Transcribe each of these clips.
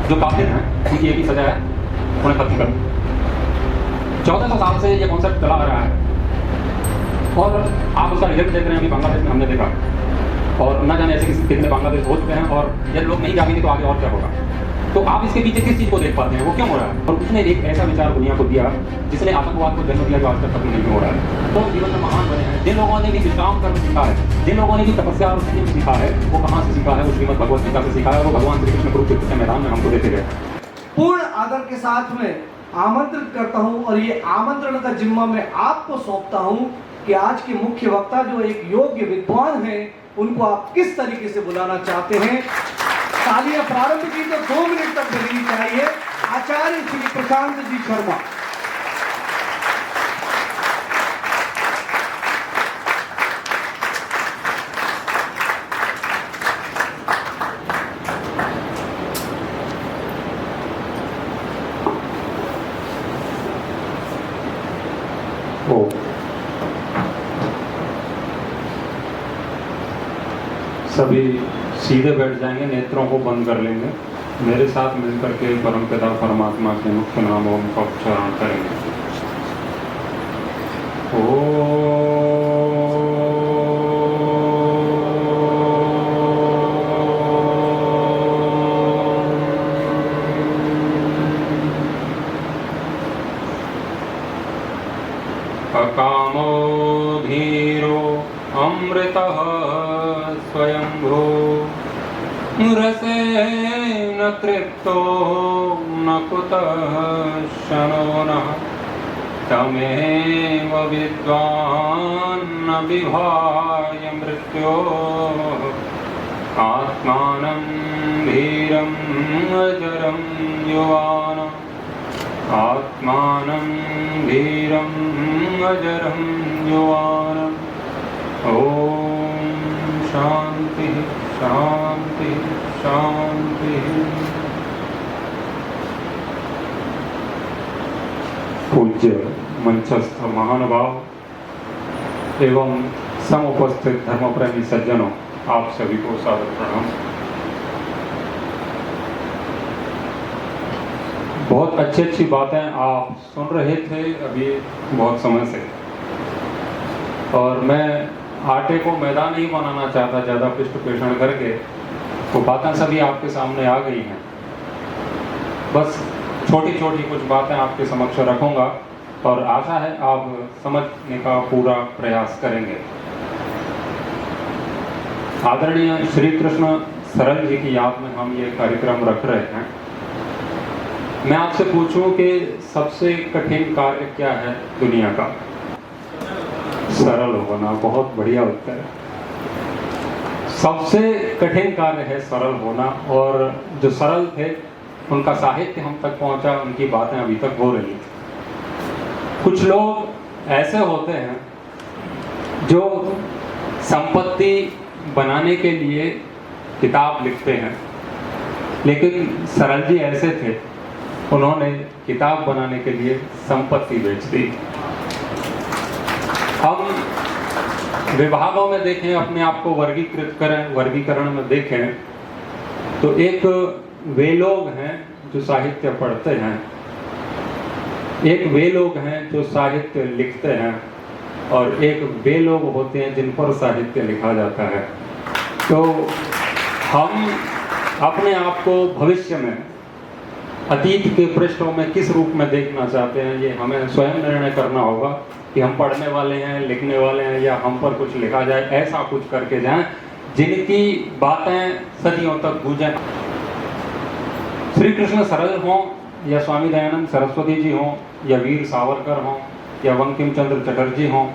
जो काफिर हैं उनकी एक ही सजा है, उन्हें खत्म कर। 1400 साल से ये कॉन्सेप्ट चला आ रहा है और आप उसका रिजल्ट देख रहे हैं। अभी बांग्लादेश में हमने देखा और न जाने ऐसे कितने बांग्लादेश हो चुके हैं और यदि लोग नहीं जागेंगे तो आगे और क्या होगा। तो आप इसके पीछे किस चीज़ को देख पाते हैं, वो क्यों हो रहा है? और उसने एक ऐसा विचार दुनिया को दिया जिसने आतंकवाद को जन्म दिया जो आज तक खत्म नहीं हो रहा है। तो जीवन में महान बने हैं जिन लोगों ने भी विश्राम कर्म सीखा है, जिन लोगों ने भी तपस्या और संयम सीखा है, वो कहाँ से सीखा है? वो श्रीमद् भगवत गीता से सीखा है। वो भगवान श्री कृष्ण कुरुक्षेत्र के मैदान में हमको देते गए। पूर्ण आदर के साथ में आमंत्रित करता हूं और ये आमंत्रण का जिम्मा मैं आपको सौंपता हूं कि आज के मुख्य वक्ता जो एक योग्य विद्वान हैं, उनको आप किस तरीके से बुलाना चाहते हैं। तालियां प्रारंभ की तो 2 मिनट तक बजनी चाहिए। आचार्य श्री प्रशांत जी शर्मा। सभी सीधे बैठ जाएंगे, नेत्रों को बंद कर लेंगे। मेरे साथ मिलकर के परमपिता परमात्मा के मुख्य नाम ओम का उच्चारण करेंगे। अकामो धीरो अमृतः स्वयंभू रसेन तृप्तो न कुतः शनो नः तमेव विद्वान् न विभाय मृत्योः आत्मानं धीरं अजरं युवानम् आत्मानं धीरं अजरं युवानम्। ओम शांति शांति शांति। पूज्य मंचस्थ महानुभाव एवं समुपस्थित धर्मप्रेमी सज्जनों, आप सभी को सादर प्रणाम। बहुत अच्छी बातें आप सुन रहे थे अभी बहुत समय से, और मैं आटे को मैदान नहीं बनाना चाहता ज़्यादा पृष्ठ पेषण करके। वो बातें सभी आपके सामने आ गई हैं। बस छोटी छोटी कुछ बातें आपके समक्ष रखूंगा और आशा है आप समझने का पूरा प्रयास करेंगे। आदरणीय श्री कृष्ण सरल जी की याद में हम ये कार्यक्रम रख रहे हैं। मैं आपसे पूछूं कि सबसे कठिन कार्य क्या है दुनिया का? सरल होना। बहुत बढ़िया उत्तर है। सबसे कठिन कार्य है सरल होना, और जो सरल थे उनका साहित्य हम तक पहुंचा, उनकी बातें अभी तक हो रही। कुछ लोग ऐसे होते हैं जो संपत्ति बनाने के लिए किताब लिखते हैं, लेकिन सरल जी ऐसे थे, उन्होंने किताब बनाने के लिए संपत्ति बेच दी। हम विभागों में देखें, अपने आप को वर्गीकृत करें, वर्गीकरण में देखें तो एक वे लोग हैं जो साहित्य पढ़ते हैं, एक वे लोग हैं जो साहित्य लिखते हैं, और एक वे लोग होते हैं जिन पर साहित्य लिखा जाता है। तो हम अपने आप को भविष्य में अतीत के पृष्ठों में किस रूप में देखना चाहते हैं, ये हमें स्वयं निर्णय करना होगा कि हम पढ़ने वाले हैं, लिखने वाले हैं, या हम पर कुछ लिखा जाए। ऐसा कुछ करके जाएं जिनकी बातें सदियों तक गूंजें। श्री कृष्ण सरल हों या स्वामी दयानंद सरस्वती जी हों या वीर सावरकर हों या बंकिम चंद्र चटर्जी हों,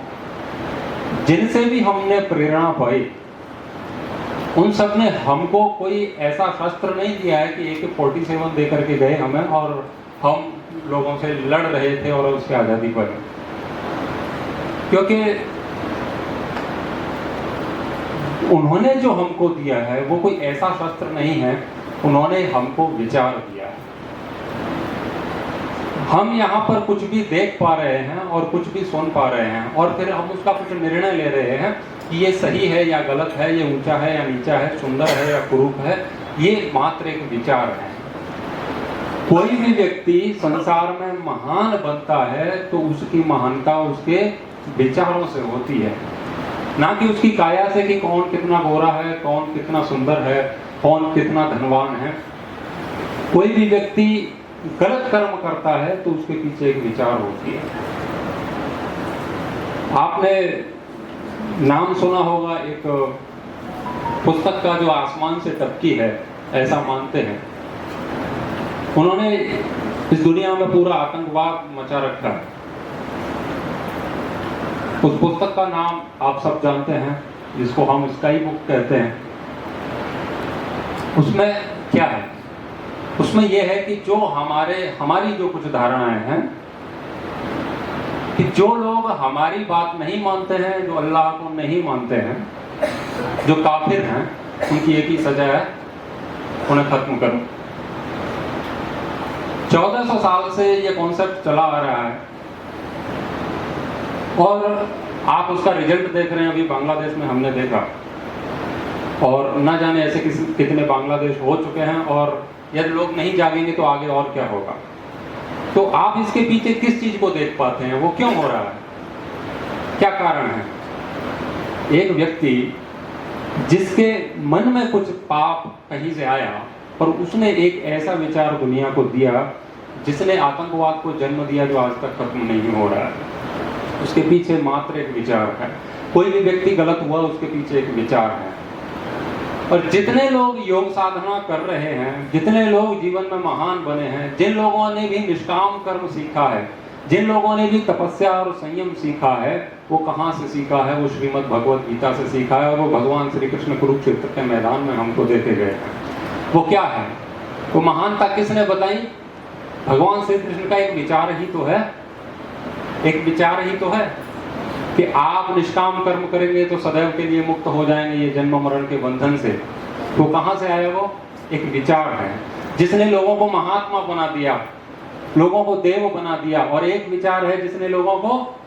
जिनसे भी हमने प्रेरणा पाई, उन सब ने हमको कोई ऐसा शस्त्र नहीं दिया है कि AK-47 दे करके गए हमें और हम लोगों से लड़ रहे थे और उससे आज़ादी पाई। क्योंकि उन्होंने जो हमको दिया है वो कोई ऐसा शस्त्र नहीं है, उन्होंने हमको विचार दिया है। हम यहाँ पर कुछ भी देख पा रहे हैं और कुछ भी सुन पा रहे हैं, और फिर हम उसका कुछ निर्णय ले रहे हैं कि ये सही है या गलत है, ये ऊंचा है या नीचा है, सुंदर है या कुरूप है। ये मात्र एक विचार है। कोई भी व्यक्ति संसार में महान बनता है तो उसकी महानता उसके विचारों से होती है, ना कि उसकी काया से कि कौन कितना गोरा है, कौन कितना सुंदर है, कौन कितना धनवान है। कोई भी व्यक्ति गलत कर्म करता है तो उसके पीछे एक विचार होती है। आपने नाम सुना होगा एक पुस्तक का जो आसमान से टपकी है, ऐसा मानते हैं। उन्होंने इस दुनिया में पूरा आतंकवाद मचा रखा है। उस पुस्तक का नाम आप सब जानते हैं, जिसको हम स्काई बुक कहते हैं। उसमें क्या है? उसमें यह है कि जो हमारी जो कुछ धारणाएं हैं कि जो लोग हमारी बात नहीं मानते हैं, जो अल्लाह को नहीं मानते हैं, जो काफिर हैं, उनकी एक ही सजा है, उन्हें खत्म करो। 1400 साल से ये कॉन्सेप्ट चला आ रहा है और आप उसका रिजल्ट देख रहे हैं। अभी बांग्लादेश में हमने देखा, और न जाने ऐसे कितने बांग्लादेश हो चुके हैं, और यदि लोग नहीं जागेंगे तो आगे और क्या होगा। तो आप इसके पीछे किस चीज को देख पाते हैं? वो क्यों हो रहा है? क्या कारण है? एक व्यक्ति जिसके मन में कुछ पाप कहीं से आया और उसने एक ऐसा विचार दुनिया को दिया जिसने आतंकवाद को जन्म दिया, जो आज तक खत्म नहीं हो रहा है। उसके पीछे मात्र एक विचार है। कोई भी व्यक्ति गलत हुआ, उसके पीछे एक विचार है। और जितने लोग योग साधना कर रहे हैं, जितने लोग जीवन में महान बने हैं, जिन लोगों ने भी निष्काम कर्म सीखा है, जिन लोगों ने भी तपस्या और संयम सीखा है, वो कहाँ से सीखा है? वो श्रीमद् भगवत गीता से सीखा है, और वो भगवान श्री कृष्ण कुरुक्षेत्र के मैदान में हमको देखे गए हैं। वो क्या है? वो महानता किसने बताई? भगवान श्री कृष्ण का एक विचार ही तो है। एक विचार ही तो है कि आप निष्काम कर्म करेंगे तो सदैव के लिए मुक्त हो जाएंगे ये जन्म मरण के बंधन से। तो कहां से आया? वो एक विचार है जिसने लोगों को महात्मा बना दिया, लोगों को देव बना दिया। और एक विचार है जिसने लोगों को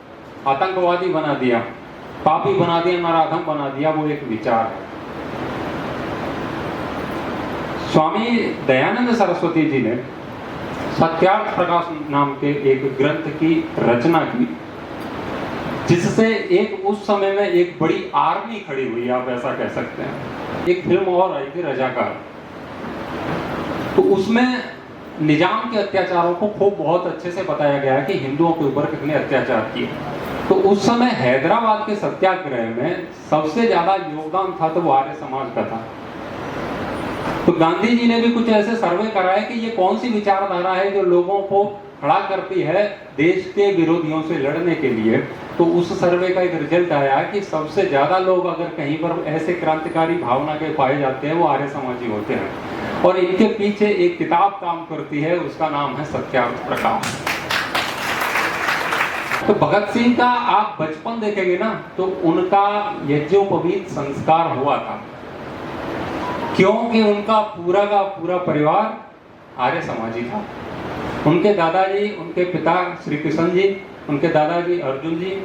आतंकवादी बना दिया, पापी बना दिया, नराधम बना दिया। वो एक विचार है। स्वामी दयानंद सरस्वती जी ने सत्यार्थ प्रकाश नाम के एक ग्रंथ की रचना की, जिससे एक उस समय में एक बड़ी आर्मी खड़ी हुई, आप ऐसा कह सकते हैं। एक फिल्म और आई थी रजाकार, तो उसमें निजाम के अत्याचारों को खूब बहुत अच्छे से बताया गया है कि हिंदुओं के ऊपर कितने अत्याचार किए। तो उस समय हैदराबाद के सत्याग्रह में सबसे ज्यादा योगदान था तो वो आर्य समाज का था। तो गांधी जी ने भी कुछ ऐसे सर्वे कराए कि ये कौन सी विचारधारा है जो लोगों को खड़ा करती है देश के विरोधियों से लड़ने के लिए। तो उस सर्वे का एक रिजल्ट आया कि सबसे ज्यादा लोग अगर कहीं पर ऐसे क्रांतिकारी भावना के पाए जाते हैं, वो आर्य समाजी होते हैं। और इनके पीछे एक किताब काम करती है, उसका नाम है सत्यार्थ प्रकाश। तो भगत सिंह का आप बचपन देखेंगे ना, तो उनका यज्ञोपवीत संस्कार हुआ था, क्योंकि उनका पूरा का पूरा परिवार आर्य समाजी था। उनके दादाजी, उनके पिता श्री कृष्ण जी, उनके दादाजी अर्जुन जी,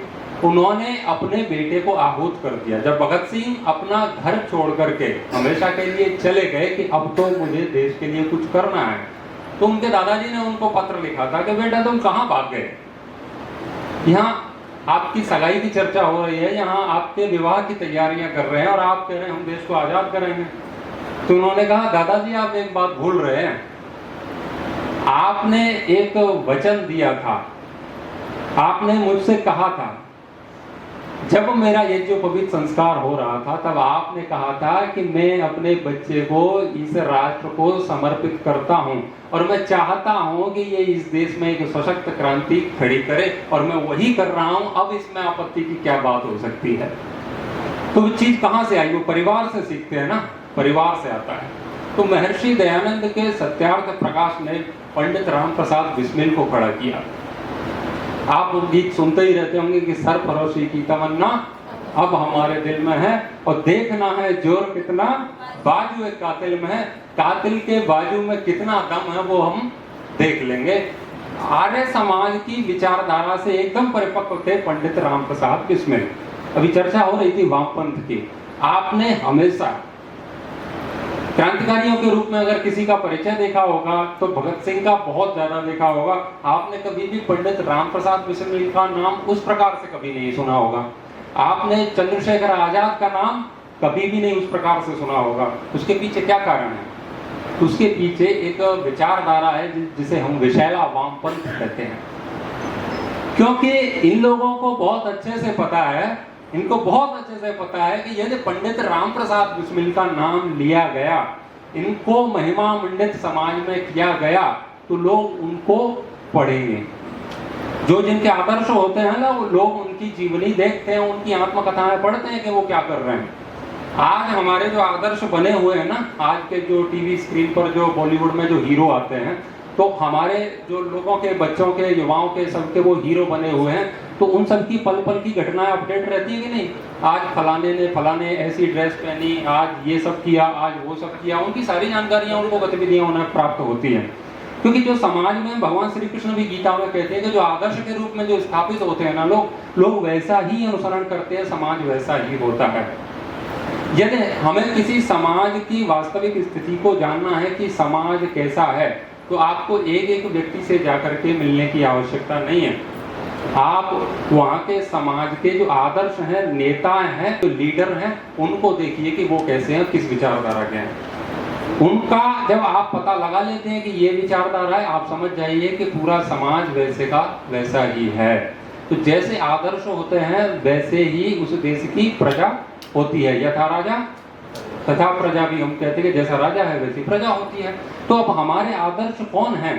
उन्होंने अपने बेटे को आहूत कर दिया। जब भगत सिंह अपना घर छोड़ करके हमेशा के लिए चले गए कि अब तो मुझे देश के लिए कुछ करना है, तो उनके दादाजी ने उनको पत्र लिखा था कि बेटा तुम कहाँ भाग गए? यहाँ आपकी सगाई की चर्चा हो रही है, यहाँ आपके विवाह की तैयारियां कर रहे हैं और आप कह रहे हैं हम देश को आजाद करेंगे। तो उन्होंने कहा दादाजी आप एक बात भूल रहे हैं, आपने एक वचन दिया था, आपने मुझसे कहा था, जब मेरा यज्ञोपवीत संस्कार हो रहा था तब आपने कहा था कि मैं अपने बच्चे को इस राष्ट्र को समर्पित करता हूं और मैं चाहता हूं कि ये इस देश में एक सशक्त क्रांति खड़ी करे, और मैं वही कर रहा हूं। अब इसमें आपत्ति की क्या बात हो सकती है? तो वो चीज कहां से आई? वो परिवार से सीखते हैं ना, परिवार से आता है। तो महर्षि दयानंद के सत्यार्थ प्रकाश ने पंडित राम प्रसाद बिस्मिल को खड़ा किया। आप गीत सुनते ही रहते होंगे कि सरफरोशी की तमन्ना अब हमारे दिल में है, और देखना है जोर कितना बाजू एक कातिल में है। कातिल के बाजू में कितना दम है वो हम देख लेंगे। आर्य समाज की विचारधारा से एकदम परिपक्व थे पंडित राम प्रसाद बिस्मिल। अभी चर्चा हो रही थी वामपंथ की। आपने हमेशा क्रांतिकारियों के रूप में अगर किसी का परिचय देखा होगा तो भगत सिंह का बहुत ज्यादा देखा होगा। आपने कभी भी पंडित राम प्रसाद बिस्मिल का नाम उस प्रकार से कभी नहीं सुना होगा। आपने चंद्रशेखर आजाद का नाम कभी भी नहीं उस प्रकार से सुना होगा। उसके पीछे क्या कारण है? उसके पीछे एक विचारधारा है जिसे हम विशैला वामपंथ कहते हैं। क्योंकि इन लोगों को बहुत अच्छे से पता है, इनको बहुत अच्छे से पता है कि यदि पंडित राम प्रसाद बिस्मिल का नाम लिया गया, इनको महिमा मंडित समाज में किया गया, तो लोग उनको पढ़ेंगे। जो जिनके आदर्श होते हैं ना, वो लोग उनकी जीवनी देखते हैं, उनकी आत्मकथाएं पढ़ते हैं कि वो क्या कर रहे हैं। आज हमारे जो आदर्श बने हुए हैं ना, आज के जो टीवी स्क्रीन पर जो बॉलीवुड में जो हीरो आते हैं, तो हमारे जो लोगों के, बच्चों के, युवाओं के, सबके वो हीरो बने हुए हैं, तो उन सब की पल पल की घटनाएं अपडेट रहती है कि नहीं। आज फलाने ने फलाने ऐसी ड्रेस पहनी, आज ये सब किया, आज वो सब किया, उनकी सारी जानकारियां, उनको गतिविधियां उन्हें प्राप्त होती हैं। क्योंकि जो समाज में भगवान श्री कृष्ण भी गीता में कहते हैं कि जो आदर्श के रूप में जो स्थापित होते हैं ना लोग वैसा ही अनुसरण करते हैं, समाज वैसा ही होता है। यदि हमें किसी समाज की वास्तविक स्थिति को जानना है कि समाज कैसा है, तो आपको एक एक व्यक्ति से जाकर के मिलने की आवश्यकता नहीं है। आप वहाँ के समाज के जो आदर्श हैं, नेता हैं, जो लीडर हैं, उनको देखिए कि वो कैसे हैं, किस विचारधारा के हैं। उनका जब आप पता लगा लेते हैं कि ये विचारधारा है, आप समझ जाइए कि पूरा समाज वैसे का वैसा ही है। तो जैसे आदर्श होते हैं वैसे ही उस देश की प्रजा होती है। यथा राजा तथा प्रजा भी हम कहते हैं कि जैसा राजा है वैसी प्रजा होती है। तो अब हमारे आदर्श कौन हैं?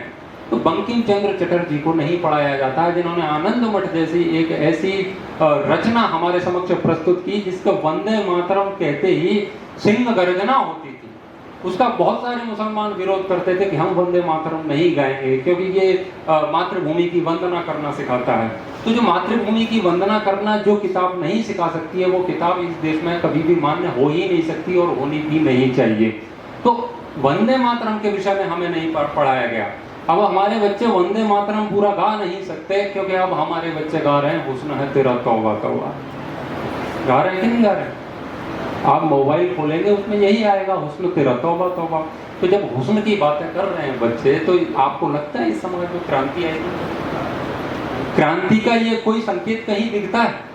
तो बंकिम चंद्र चटर्जी को नहीं पढ़ाया जाता है, जिन्होंने आनंद मठ जैसी एक ऐसी रचना हमारे समक्ष प्रस्तुत की जिसको वंदे मातरम कहते ही सिंह गर्जना होती थी। उसका बहुत सारे मुसलमान विरोध करते थे कि हम वंदे मातरम नहीं गाएंगे, क्योंकि ये मातृभूमि की वंदना करना सिखाता है। तो जो मातृभूमि की वंदना करना जो किताब नहीं सिखा सकती है, वो किताब इस देश में कभी भी मान्य हो ही नहीं सकती और होनी भी नहीं चाहिए। तो वंदे मातरम के विषय में हमें नहीं पढ़ाया गया। अब हमारे बच्चे वंदे मातरम पूरा गा नहीं सकते, क्योंकि अब हमारे बच्चे गा रहे हैं हुस्न है तेरा तौबा तौबा। गा रहे हैं कि नहीं गा रहे हैं? आप मोबाइल खोलेंगे उसमें यही आएगा, हुस्न तेरा तौबा तौबा। तो जब हुस्न की बातें कर रहे हैं बच्चे, तो आपको लगता है इस समाज में क्रांति आएगी? क्रांति का ये कोई संकेत कहीं दिखता है?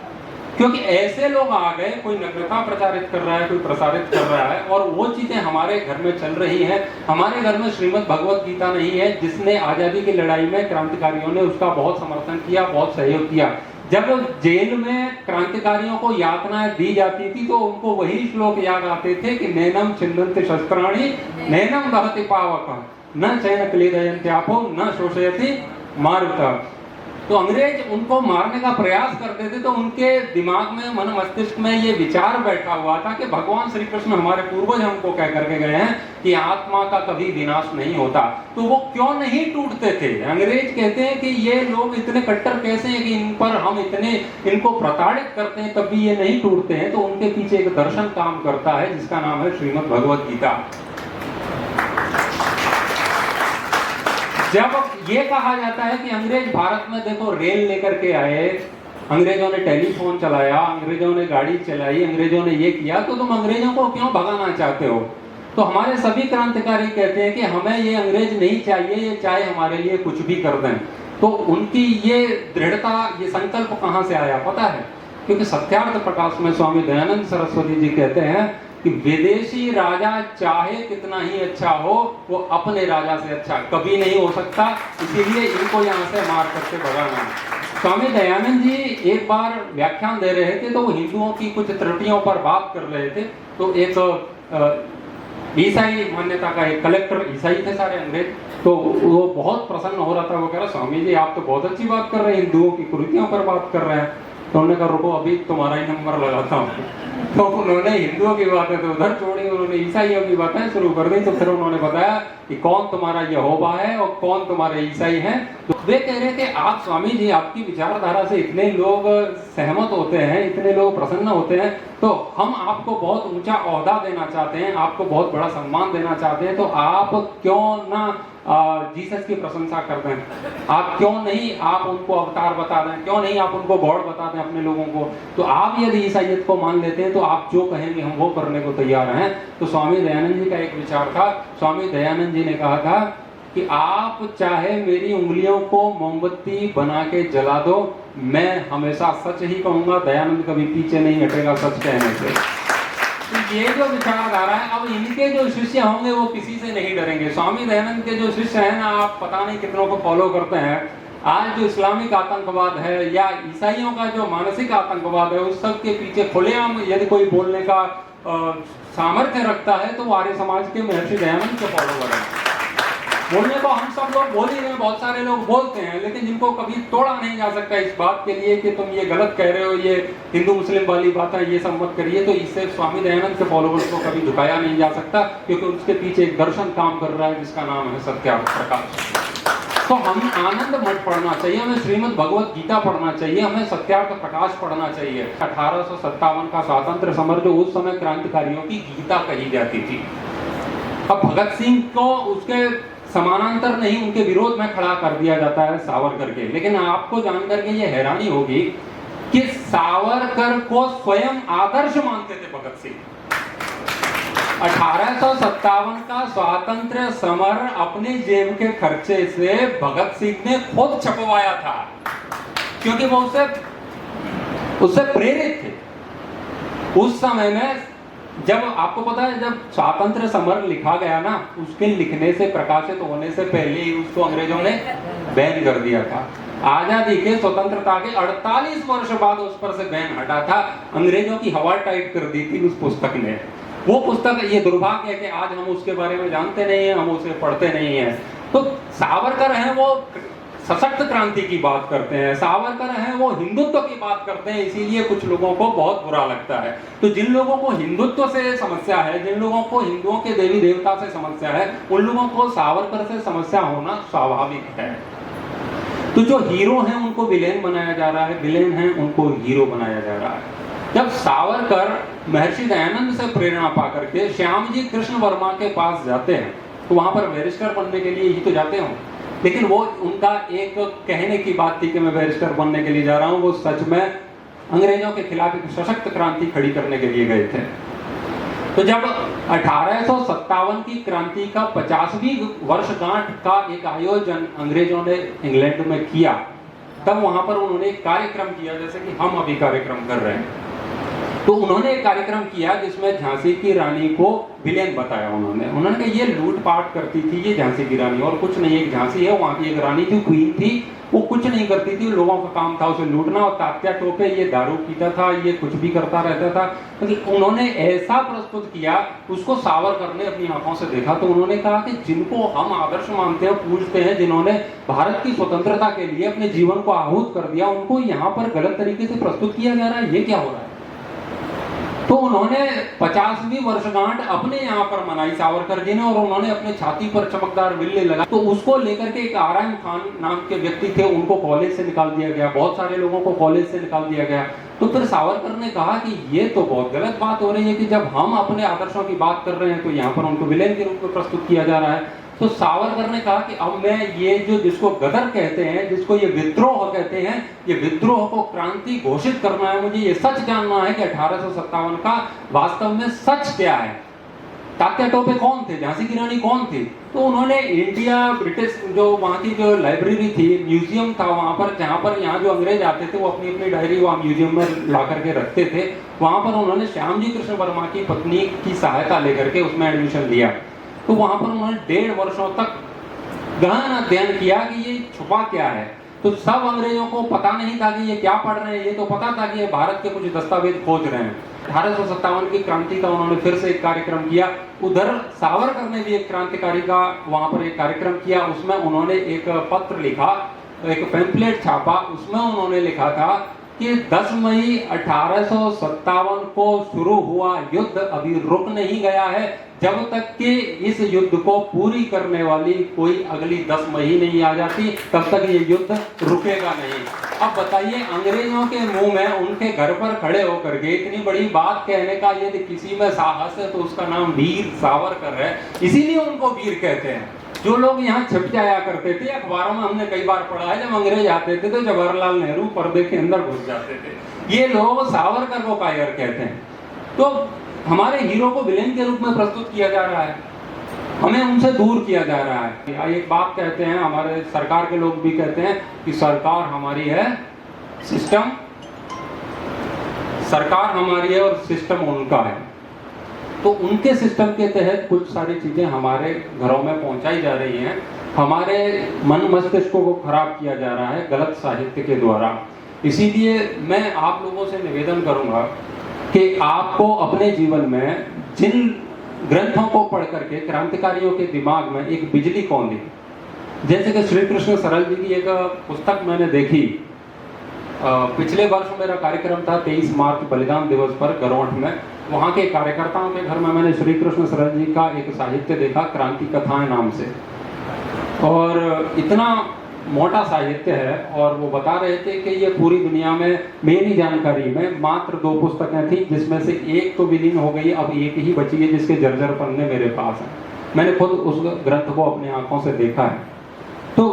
क्योंकि ऐसे लोग आ गए, कोई नग्नता प्रचारित कर रहा है, कोई प्रसारित कर रहा है, और वो चीजें हमारे घर में चल रही हैं। हमारे घर में श्रीमद् भगवत गीता नहीं है, जिसने आजादी की लड़ाई में क्रांतिकारियों ने उसका बहुत समर्थन किया, बहुत सहयोग किया। जब जेल में क्रांतिकारियों को यातनाएं दी जाती थी, तो उनको वही श्लोक याद आते थे कि नैनम छिन्दन्ति शस्त्राणि नैनम दहति पावकः न चैन क्लेदयन्त्यापो न शोषयति मारुतः। तो अंग्रेज उनको मारने का प्रयास करते थे, तो उनके दिमाग में, मन मस्तिष्क में ये विचार बैठा हुआ था कि भगवान श्री कृष्ण हमारे पूर्वज हमको कह करके गए हैं कि आत्मा का कभी विनाश नहीं होता। तो वो क्यों नहीं टूटते थे? अंग्रेज कहते हैं कि ये लोग इतने कट्टर कैसे हैं कि इन पर हम इतने इनको प्रताड़ित करते हैं, तब भी ये नहीं टूटते हैं। तो उनके पीछे एक दर्शन काम करता है जिसका नाम है श्रीमद् भगवत गीता। जब ये कहा जाता है कि अंग्रेज भारत में देखो रेल लेकर के आए, अंग्रेजों ने टेलीफोन चलाया, अंग्रेजों ने गाड़ी चलाई, अंग्रेजों ने ये किया, तो तुम अंग्रेजों को क्यों भगाना चाहते हो? तो हमारे सभी क्रांतिकारी कहते हैं कि हमें ये अंग्रेज नहीं चाहिए, ये चाहे हमारे लिए कुछ भी कर दें। तो उनकी ये दृढ़ता, ये संकल्प कहाँ से आया पता है? क्योंकि सत्यार्थ प्रकाश में स्वामी दयानंद सरस्वती जी कहते हैं कि विदेशी राजा चाहे कितना ही अच्छा हो, वो अपने राजा से अच्छा कभी नहीं हो सकता, इसीलिए इनको यहाँ से मार करके भगाना। स्वामी दयानंद जी एक बार व्याख्यान दे रहे थे, तो वो हिंदुओं की कुछ त्रुटियों पर बात कर रहे थे। तो एक ईसाई मान्यता का एक कलेक्टर, ईसाई थे सारे अंग्रेज, तो वो बहुत प्रसन्न हो रहा था। वो कह रहा, स्वामी जी आप तो बहुत अच्छी बात कर रहे हैं, हिंदुओं की कुरीतियों पर बात कर रहे हैं। तो उन्होंने कहा रुको अभी तुम्हारा ही नंबर लगाता हूँ। तो उन्होंने हिंदुओं की बातें तो उधर छोड़ी, उन्होंने ईसाइयों की बातें शुरू कर दी। तो फिर उन्होंने बताया कि कौन तुम्हारा यहोवा है और कौन तुम्हारे ईसाई हैं। तो वे कह रहे थे आप स्वामी जी आपकी विचारधारा से इतने लोग सहमत होते हैं, इतने लोग प्रसन्न होते हैं, तो हम आपको बहुत ऊंचा ओहदा देना चाहते हैं, आपको बहुत बड़ा सम्मान देना चाहते हैं, तो आप क्यों ना जीसस की प्रशंसा कर दें? आप क्यों नहीं आप उनको अवतार बता दें? क्यों नहीं आप उनको गॉड बता दें अपने लोगों को? तो आप यदि ईसाइयत को मान लेते हैं तो आप जो कहेंगे हम वो करने को तैयार हैं। तो स्वामी दयानंद जी का एक विचार था। स्वामी दयानंद जी ने कहा था कि आप चाहे मेरी उंगलियों को मोमबत्ती बना के जला दो, मैं हमेशा सच ही कहूंगा। दयानंद कभी पीछे नहीं हटेगा सच कहने से। तो ये जो विचारधारा है, अब इनके जो शिष्य होंगे वो किसी से नहीं डरेंगे। स्वामी दयानंद के जो शिष्य हैं ना, आप पता नहीं कितनों को फॉलो करते हैं। आज जो इस्लामिक आतंकवाद है या ईसाइयों का जो मानसिक आतंकवाद है, उस सब के पीछे खुलेआम यदि कोई बोलने का सामर्थ्य रखता है तो वो आर्य समाज के महर्षि दयानंद के फॉलोवर हैं। बोलने को हम सब लोग बोल ही रहे हैं, बहुत सारे लोग बोलते हैं, लेकिन जिनको कभी तोड़ा नहीं जा सकता इस बात के लिए कि तुम ये गलत कह रहे हो, ये हिंदू मुस्लिम वाली बात है, ये सब मत करिए। तो इससे स्वामी दयानंद के फॉलोवर्स को कभी झुकाया नहीं जा सकता, क्योंकि उसके पीछे एक दर्शन काम कर रहा है जिसका नाम है सत्यार्थ प्रकाश। तो हम आनंद मठ पढ़ना चाहिए, हमें श्रीमद् भगवत गीता पढ़ना चाहिए, हमें सत्यार्थ प्रकाश पढ़ना चाहिए। 1857 का स्वातंत्र समर जो उस समय क्रांतिकारियों की गीता कही जाती थी। अब भगत सिंह को उसके समानांतर नहीं, उनके विरोध में खड़ा कर दिया जाता है सावरकर के। लेकिन आपको जानकर के ये हैरानी होगी कि सावरकर को स्वयं आदर्श मानते थे भगत सिंह। 1857 का स्वातंत्र्य समर अपनी जेब के खर्चे से भगत सिंह ने खुद छपवाया था, क्योंकि वो उससे प्रेरित थे। उस समय में जब आपको पता है, जब स्वातंत्र्य समर लिखा गया ना, उसके लिखने से प्रकाशित होने से पहले ही उसको अंग्रेजों ने बैन कर दिया था। आजादी के स्वतंत्रता के 48 वर्ष बाद उस पर से बैन हटा था। अंग्रेजों की हवा टाइट कर दी थी उस पुस्तक ने। वो पुस्तक, ये दुर्भाग्य है कि आज हम उसके बारे में जानते नहीं है, हम उसे पढ़ते नहीं है। तो सावरकर हैं वो सशक्त क्रांति की बात करते हैं, सावरकर हैं वो हिंदुत्व की बात करते हैं, इसीलिए कुछ लोगों को बहुत बुरा लगता है। तो जिन लोगों को हिंदुत्व से समस्या है, जिन लोगों को हिंदुओं के देवी देवता से समस्या है, उन लोगों को सावरकर से समस्या होना स्वाभाविक है। तो जो हीरो हैं उनको विलेन बनाया जा रहा है, विलेन हैं उनको हीरो बनाया जा रहा है। जब सावरकर महर्षि दयानंद से प्रेरणा पा करके श्यामजी कृष्ण वर्मा के पास जाते हैं, तो वहां पर बैरिस्टर बनने के लिए ही तो जाते हो, लेकिन वो उनका एक कहने की बात थी कि मैं बैरिस्टर बनने के लिए जा रहा हूं। वो सच में अंग्रेजों के खिलाफ एक सशक्त क्रांति खड़ी करने के लिए गए थे। तो जब 1857 की क्रांति का 50वीं वर्षगांठ का एक आयोजन अंग्रेजों ने इंग्लैंड में किया, तब वहां पर उन्होंने एक कार्यक्रम किया, जैसे कि हम अभी कार्यक्रम कर रहे हैं। तो उन्होंने एक कार्यक्रम किया जिसमें झांसी की रानी को विलेन बताया। उन्होंने कहा ये लूटपाट करती थी ये झांसी की रानी, और कुछ नहीं। एक झांसी है, वहां की एक रानी थी, क्वीन थी, वो कुछ नहीं करती थी, लोगों का काम था उसे लूटना। और तात्या टोपे ये दारू पीता था, ये कुछ भी करता रहता था। मतलब उन्होंने ऐसा प्रस्तुत किया, उसको सावरकर ने अपनी आंखों से देखा। तो उन्होंने कहा कि जिनको हम आदर्श मानते हैं, पूजते हैं, जिन्होंने भारत की स्वतंत्रता के लिए अपने जीवन को आहूत कर दिया, उनको यहाँ पर गलत तरीके से प्रस्तुत किया जा रहा है, ये क्या हो रहा है। तो उन्होंने 50वीं वर्षगांठ अपने यहाँ पर मनाई सावरकर जी ने, और उन्होंने अपने छाती पर चमकदार बिल्ले लगा। तो उसको लेकर के एक आराम खान नाम के व्यक्ति थे, उनको कॉलेज से निकाल दिया गया, बहुत सारे लोगों को कॉलेज से निकाल दिया गया। तो फिर सावरकर ने कहा कि ये तो बहुत गलत बात हो रही है कि जब हम अपने आदर्शों की बात कर रहे हैं तो यहाँ पर उनको विलेन के रूप में प्रस्तुत किया जा रहा है। तो सावरकर ने कहा कि अब मैं ये जिसको गदर कहते हैं, जिसको ये विद्रोह कहते हैं, ये विद्रोह को क्रांति घोषित करना है। मुझे ये सच जानना है कि 1857 का वास्तव में सच क्या है। तात्या टोपे कौन थे, झांसी की रानी कौन थी। तो उन्होंने इंडिया ब्रिटिश जो वहाँ की जो लाइब्रेरी थी, म्यूजियम था वहाँ पर, जहाँ पर यहाँ जो अंग्रेज आते थे वो अपनी अपनी डायरी वहाँ म्यूजियम में ला करके रखते थे। वहाँ पर उन्होंने श्यामजी कृष्ण वर्मा की पत्नी की सहायता लेकर के उसमें एडमिशन लिया। तो वहां पर उन्होंने 1.5 वर्षों तक गहन अध्ययन किया कि ये छुपा क्या है। तो सब अंग्रेजों को पता नहीं था कि ये क्या पढ़ रहे हैं, ये तो पता था कि ये भारत के कुछ दस्तावेज खोज रहे हैं। 1857 की क्रांति का उन्होंने फिर से एक कार्यक्रम किया। उधर सावरकर ने भी एक क्रांतिकारी का वहां पर एक कार्यक्रम किया। उसमें उन्होंने एक पत्र लिखा, एक पैम्फलेट छापा। उसमें उन्होंने लिखा था कि 10 मई 1857 को शुरू हुआ युद्ध अभी रुक नहीं गया है, जब तक कि इस युद्ध को पूरी करने वाली कोई अगली 10 मई नहीं आ जाती, तब तक ये युद्ध रुकेगा नहीं। अब बताइए, अंग्रेजों के मुंह में उनके घर पर खड़े होकर के इतनी बड़ी बात कहने का यदि किसी में साहस है तो उसका नाम वीर सावरकर है, इसीलिए उनको वीर कहते हैं। जो लोग यहाँ छिप जाया करते थे, अखबारों में हमने कई बार पढ़ा है, जब अंग्रेज आते थे तो जवाहरलाल नेहरू पर्दे के अंदर घुस जाते थे। ये लोग सावरकर को कायर कहते हैं। तो हमारे हीरो को विलेन के रूप में प्रस्तुत किया जा रहा है, हमें उनसे दूर किया जा रहा है। एक बात कहते हैं, हमारे सरकार के लोग भी कहते हैं कि सरकार हमारी है, सिस्टम सरकार हमारी है और सिस्टम उनका है। तो उनके सिस्टम के तहत कुछ सारी चीजें हमारे घरों में पहुंचाई जा रही हैं, हमारे मन मस्तिष्कों को खराब किया जा रहा है गलत साहित्य के द्वारा। इसीलिए मैं आप लोगों से निवेदन करूंगा कि आपको अपने जीवन में जिन ग्रंथों को पढ़ करके क्रांतिकारियों के दिमाग में एक बिजली कौंधी, जैसे कि श्री कृष्ण सरल जी की एक पुस्तक मैंने देखी, पिछले वर्ष मेरा कार्यक्रम था 23 मार्च बलिदान दिवस पर गरोठ में। वहाँ के कार्यकर्ताओं के घर में मैंने श्री कृष्ण सरल जी का एक साहित्य देखा, क्रांति कथाएं नाम से, और इतना मोटा साहित्य है। और वो बता रहे थे कि ये पूरी दुनिया में मेरी जानकारी में मात्र 2 पुस्तकें थी, जिसमें से एक तो विलीन हो गई, अब एक ही बची है जिसके जर्जर पन्ने मेरे पास हैं। मैंने खुद उस ग्रंथ को अपनी आंखों से देखा है। तो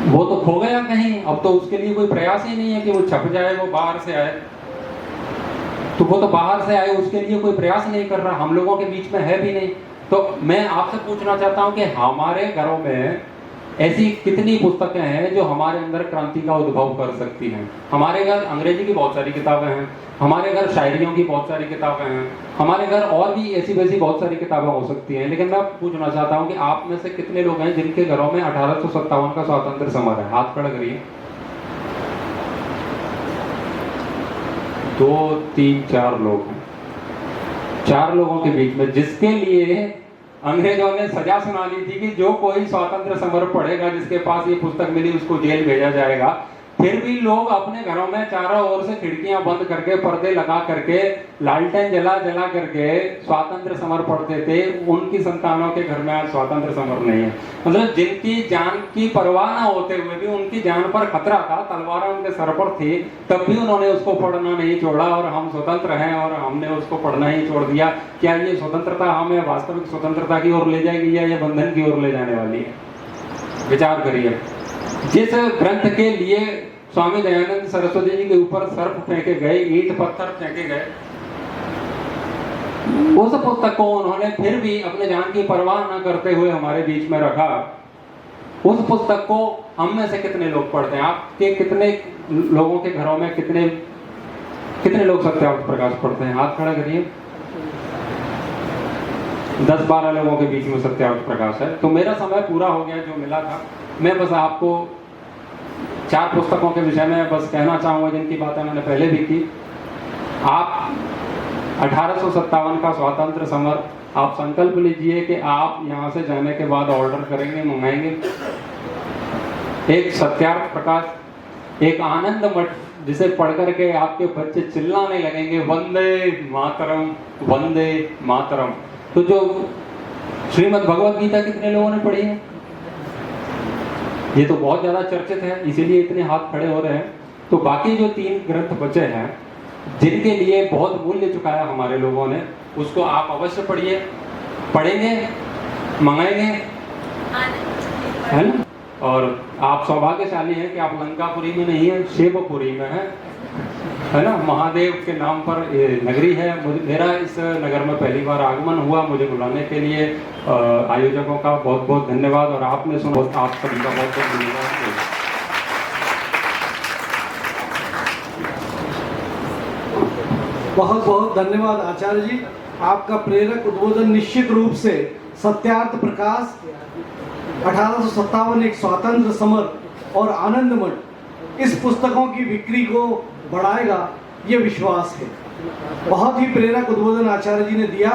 वो तो खो गया कहीं, अब तो उसके लिए कोई प्रयास ही नहीं है कि वो छप जाए, वो बाहर से आए। तो वो तो बाहर से आए, उसके लिए कोई प्रयास नहीं कर रहा, हम लोगों के बीच में है भी नहीं। तो मैं आपसे पूछना चाहता हूं कि हमारे घरों में ऐसी कितनी पुस्तकें हैं जो हमारे अंदर क्रांति का उद्भव कर सकती हैं। हमारे घर अंग्रेजी की बहुत सारी किताबें हैं, हमारे घर शायरियों की बहुत सारी किताबें हैं, हमारे घर और भी ऐसी वैसी बहुत सारी किताबें हो सकती हैं। लेकिन मैं पूछना चाहता हूं कि आप में से कितने लोग हैं जिनके घरों में 1857 का स्वातंत्र समर है? हाथ खड़ा करिए। 2 3 4 लोग हैं। 4 लोगों के बीच में जिसके लिए अंग्रेजों ने सजा सुना दी थी कि जो कोई स्वातंत्र समर पढ़ेगा, जिसके पास ये पुस्तक मिली, उसको जेल भेजा जाएगा। फिर भी लोग अपने घरों में चारों ओर से खिड़कियां बंद करके, पर्दे लगा करके, लालटेन जला जला करके स्वातंत्र समर पढ़ते थे। उनकी संतानों के घर में आज स्वातंत्र समर नहीं है। मतलब जिनकी जान की परवाह ना होते हुए भी उनकी जान पर खतरा था, तलवारें उनके सर पर थी, तब भी उन्होंने उसको पढ़ना नहीं छोड़ा और हम स्वतंत्र हैं और हमने उसको पढ़ना ही छोड़ दिया। क्या ये स्वतंत्रता हमें वास्तविक स्वतंत्रता की ओर ले जाएगी या ये बंधन की ओर ले जाने वाली है? विचार करिए। जिस ग्रंथ के लिए स्वामी दयानंद सरस्वती जी के ऊपर सर्प फेंके गए, ईंट पत्थर फेंके गए, उस पुस्तक को उन्होंने फिर भी अपने जान की परवाह न करते हुए हमारे बीच में रखा। उस पुस्तक को हम में से कितने लोग पढ़ते हैं? आपके कितने लोगों के घरों में कितने लोग सत्यार्थ प्रकाश पढ़ते हैं? हाथ खड़ा करिए। 10-12 लोगों के बीच में सत्यार्थ प्रकाश है। तो मेरा समय पूरा हो गया जो मिला था। मैं बस आपको 4 पुस्तकों के विषय में बस कहना चाहूंगा जिनकी बातें मैंने पहले भी की। आप 1857 का स्वातंत्र समर, आप संकल्प लीजिए कि आप यहाँ से जाने के बाद ऑर्डर करेंगे, मंगाएंगे। एक सत्यार्थ प्रकाश, एक आनंद मठ, जिसे पढ़ करके आपके बच्चे चिल्लाने लगेंगे, वंदे मातरम, वंदे मातरम। तो जो श्रीमद् भगवद गीता कितने लोगों ने पढ़ी है? ये तो बहुत ज्यादा चर्चित है, इसीलिए इतने हाथ खड़े हो रहे हैं। तो बाकी जो 3 ग्रंथ बचे हैं, जिनके लिए बहुत मूल्य चुकाया हमारे लोगों ने, उसको आप अवश्य पढ़िए, पढ़ेंगे, मंगाएंगे, है ना? और आप सौभाग्यशाली हैं कि आप लंकापुरी में नहीं है, शिवपुरी में है ना? महादेव के नाम पर ये नगरी है। मेरा इस नगर में पहली बार आगमन हुआ। मुझे बुलाने के लिए आयोजकों का बहुत बहुत धन्यवाद, और आपने सुना, आप सभी का बहुत बहुत धन्यवाद। बहुत बहुत धन्यवाद आचार्य जी। आपका प्रेरक उद्बोधन निश्चित रूप से सत्यार्थ प्रकाश, 1857 एक स्वातंत्र समर और आनंदमठ इस पुस्तकों की बिक्री को बढ़ाएगा, ये विश्वास है। बहुत ही प्रेरक उद्बोधन आचार्य जी ने दिया।